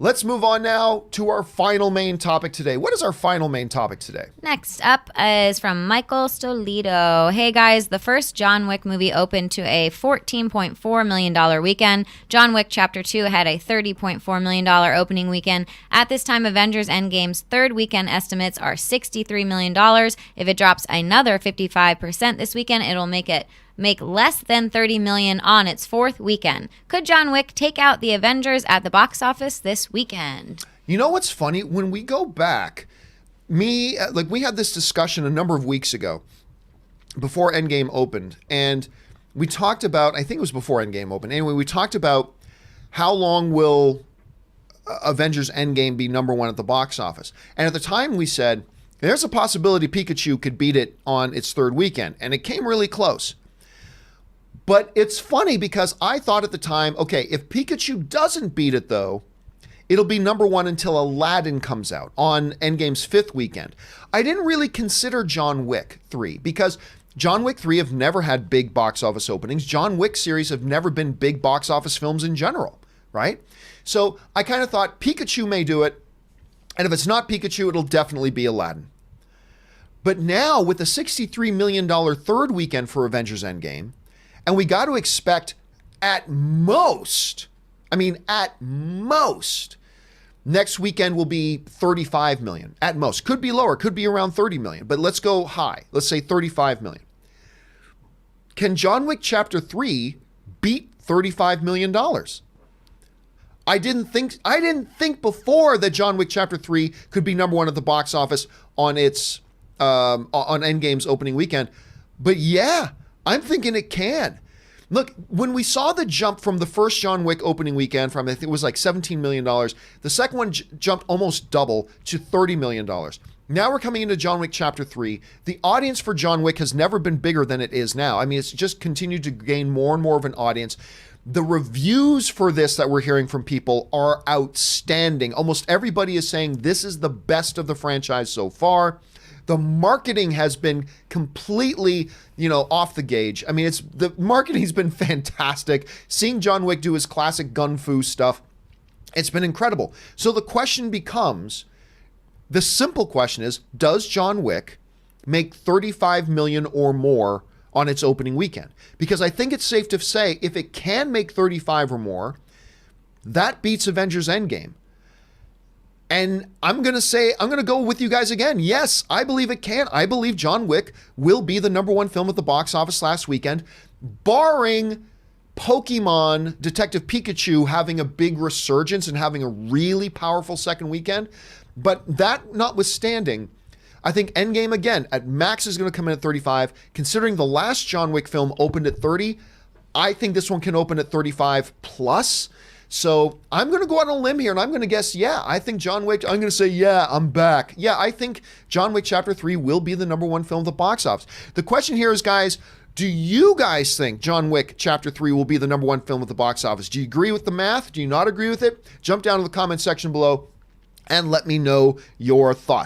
Let's move on now to our final main topic today. What is our final main topic today? Next up is from Michael Stolito. Hey guys, the first John Wick movie opened to a $14.4 million weekend. John Wick Chapter 2 had a $30.4 million opening weekend. At this time, Avengers Endgame's third weekend estimates are $63 million. If it drops another 55% this weekend, it'll make less than $30 million on its fourth weekend. Could John Wick take out the Avengers at the box office this weekend? You know what's funny? When we go back, we had this discussion a number of weeks ago before Endgame opened, and we talked about, I think it was before Endgame opened. Anyway, we talked about how long will Avengers Endgame be number one at the box office. And at the time we said, there's a possibility Pikachu could beat it on its third weekend, and it came really close. But it's funny because I thought at the time, okay, if Pikachu doesn't beat it though, it'll be number one until Aladdin comes out on Endgame's fifth weekend. I didn't really consider John Wick 3 because John Wick 3 have never had big box office openings. John Wick series have never been big box office films in general, right? So I kind of thought Pikachu may do it, and if it's not Pikachu, it'll definitely be Aladdin. But now with the $63 million third weekend for Avengers Endgame, and we got to expect at most, next weekend will be 35 million. At most. Could be lower, could be around 30 million. But let's go high. Let's say 35 million. Can John Wick Chapter 3 beat $35 million? I didn't think before that John Wick Chapter 3 could be number one at the box office on its on Endgame's opening weekend. But yeah, I'm thinking it can. Look, when we saw the jump from the first John Wick opening weekend from, I think it was like $17 million, the second one jumped almost double to $30 million. Now we're coming into John Wick Chapter 3. The audience for John Wick has never been bigger than it is now. I mean, it's just continued to gain more and more of an audience. The reviews for this that we're hearing from people are outstanding. Almost everybody is saying this is the best of the franchise so far. The marketing has been completely, off the gauge. I mean, the marketing's been fantastic. Seeing John Wick do his classic gun fu stuff, it's been incredible. So the simple question is, does John Wick make 35 million or more on its opening weekend? Because I think it's safe to say if it can make 35 or more, that beats Avengers Endgame. And I'm going to go with you guys again. Yes, I believe it can. I believe John Wick will be the number one film at the box office last weekend, barring Pokemon Detective Pikachu having a big resurgence and having a really powerful second weekend. But that notwithstanding, I think Endgame, again, at max is going to come in at 35. Considering the last John Wick film opened at 30, I think this one can open at 35 plus. So I'm going to go out on a limb here and I'm going to guess, I think John Wick, I'm going to say, I'm back. Yeah, I think John Wick Chapter 3 will be the number one film at the box office. The question here is, guys, do you guys think John Wick Chapter 3 will be the number one film at the box office? Do you agree with the math? Do you not agree with it? Jump down to the comment section below and let me know your thoughts.